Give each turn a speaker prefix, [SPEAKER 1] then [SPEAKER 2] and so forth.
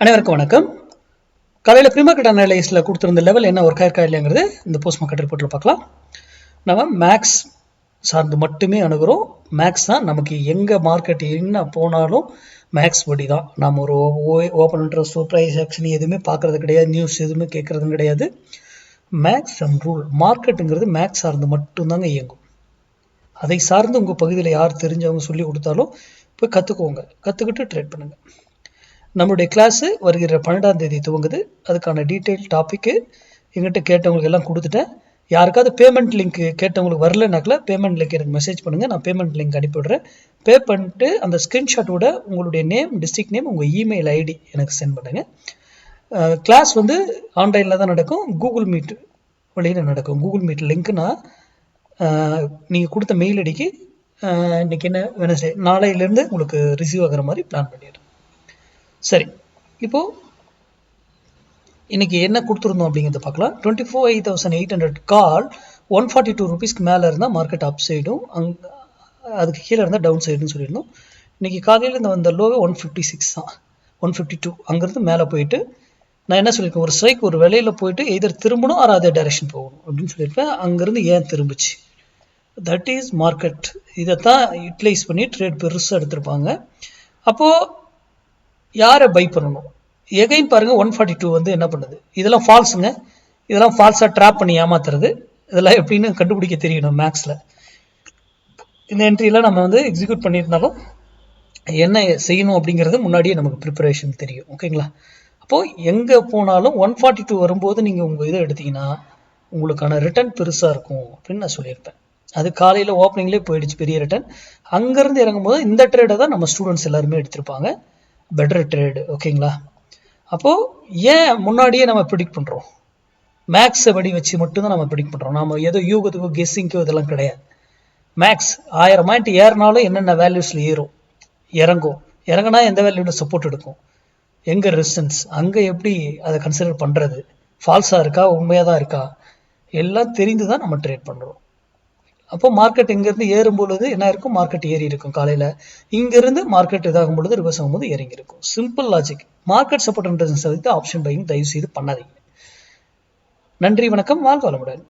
[SPEAKER 1] அனைவருக்கும் வணக்கம். காலையில் ப்ரீ மார்க்கெட் அனலைஸில் கொடுத்துருந்த லெவல் என்ன ஒர்க் ஆயிருக்கா இல்லைங்கிறது இந்த போஸ்ட் மார்க்கெட் ரிப்போர்ட்டில் பார்க்கலாம். நம்ம மேக்ஸ் சார்ந்து மட்டுமே அணுகிறோம். மேக்ஸ் தான் நமக்கு எங்கே மார்க்கெட் என்ன போனாலும் மேக்ஸ் படி தான். நம்ம ஒரு ஓப்பன் இன்ட்ரெஸ்ட் ப்ரைஸ் ஆக்ஷன் எதுவுமே பார்க்குறது கிடையாது, நியூஸ் எதுவுமே கேட்குறதும் கிடையாது. மேக்ஸ் அண்ட் ரூல் மார்க்கெட்டுங்கிறது மேக்ஸ் சார்ந்து மட்டும்தாங்க இயங்கும். அதை சார்ந்து உங்கள் பகுதியில் யார் தெரிஞ்சவங்க சொல்லி கொடுத்தாலும் போய் கற்றுக்கோங்க, கற்றுக்கிட்டு ட்ரேட் பண்ணுங்கள். நம்மளுடைய கிளாஸு வருகிற 12ஆம் தேதி துவங்குது. அதுக்கான டீட்டெயில் டாப்பிக்கு எங்கிட்ட கேட்டவங்களுக்கு எல்லாம் கொடுத்துட்டேன். யாருக்காவது பேமெண்ட் லிங்க் கேட்டவங்களுக்கு வரலனாக்கல பேமெண்ட் லிங்க் எனக்கு மெசேஜ் பண்ணுங்கள், நான் பேமெண்ட் லிங்க் அனுப்பிவிடுறேன். பே பண்ணிட்டு அந்த ஸ்க்ரீன்ஷாட்டோட உங்களுடைய நேம், டிஸ்ட்ரிக்ட் நேம், உங்கள் இமெயில் ஐடி எனக்கு சென்ட் பண்ணுங்கள். கிளாஸ் வந்து ஆன்லைனில் தான் நடக்கும், கூகுள் மீட் வழியில் நடக்கும். கூகுள் மீட் லிங்க் நான் நீங்கள் கொடுத்த மெயில் ஐடிக்கு இன்றைக்கி என்ன வெனஸ்டே, நாளையிலேருந்து உங்களுக்கு ரிசீவ் ஆகிற மாதிரி பிளான் பண்ணிடுறேன். சரி, இப்போது இன்றைக்கி என்ன கொடுத்துருந்தோம் அப்படிங்கிறத பார்க்கலாம். 24,800 கால் 142 ரூபீஸ்க்கு மேலே இருந்தால் மார்க்கெட் அப் சைடும், அதுக்கு கீழே இருந்தால் டவுன் சைடுன்னு சொல்லியிருந்தோம். இன்றைக்கி காலையில் இந்த வந்த லோவை 156 தான், 152 அங்கேருந்து மேலே போயிட்டு நான் என்ன சொல்லியிருக்கேன், ஒரு ஸ்ட்ரைக் ஒரு விலையில் போயிட்டு எதர் திரும்பணும் ஆர் அதே டைரக்ஷன் போகணும் அப்படின்னு சொல்லியிருப்பேன். அங்கேருந்து ஏன் திரும்பிச்சு, தட் இஸ் மார்க்கெட். இதைத்தான் யூட்டிலைஸ் பண்ணி ட்ரேட் பெருசாக எடுத்திருப்பாங்க. அப்போது யாரை பை பண்ணணும்? எகைன் பாருங்கள், 142 வந்து என்ன பண்ணுது, இதெல்லாம் ஃபால்ஸுங்க. இதெல்லாம் ஃபால்ஸாக ட்ராப் பண்ணி ஏமாத்துறது. இதெல்லாம் எப்படின்னு கண்டுபிடிக்க தெரியணும் மேக்ஸில். இந்த என்ட்ரியில் நம்ம வந்து எக்ஸிக்யூட் பண்ணியிருந்தாலும் என்ன செய்யணும் அப்படிங்கிறது முன்னாடியே நமக்கு ப்ரிப்பரேஷன் தெரியும். ஓகேங்களா? அப்போது எங்கே போனாலும் 142 வரும்போது நீங்கள் உங்கள் இதை எடுத்தீங்கன்னா உங்களுக்கான ரிட்டர்ன் பெருசாக இருக்கும் அப்படின்னு நான் சொல்லியிருப்பேன். அது காலையில் ஓப்பனிங்லேயே போயிடுச்சு பெரிய ரிட்டர்ன். அங்கேருந்து இறங்கும்போது இந்த ட்ரேடை தான் நம்ம ஸ்டூடெண்ட்ஸ் எல்லாருமே எடுத்திருப்பாங்க, பெட்டர் ட்ரேடு. ஓகேங்களா? அப்போது ஏன் முன்னாடியே நம்ம ப்ரிடிக்ட் பண்ணுறோம்? மேக்ஸை படி வச்சு மட்டும்தான் நம்ம ப்ரிடிக்ட் பண்ணுறோம். நம்ம ஏதோ யூகத்துக்கோ கெஸ்ஸிங்கோ இதெல்லாம் கிடையாது. மேக்ஸ் 1000 பாயிண்ட் ஏறினாலும் என்னென்ன வேல்யூஸில் ஏறும், இறங்கும், இறங்கினா எந்த வேல்யூவில் சப்போர்ட் எடுக்கும், எங்கே ரெசிஸ்டன்ஸ், அங்கே எப்படி அதை கன்சிடர் பண்ணுறது, ஃபால்ஸாக இருக்கா உண்மையாக தான் இருக்கா, எல்லாம் தெரிந்து தான் நம்ம ட்ரேட் பண்ணுறோம். அப்போ மார்க்கெட் இங்கேருந்து ஏறும் பொழுது என்ன இருக்கும், மார்க்கெட் ஏறி இருக்கும். காலையில் இங்கேருந்து மார்க்கெட் இதாகும் பொழுது ரிவர்ஸ் ஆகும்போது இறங்கி இருக்கும். Simple logic. Market support and resistance வைத்து ஆப்ஷன் பையிங் தயவு செய்து பண்ணாதீங்க. நன்றி, வணக்கம், வாழ்க வளமுடன்.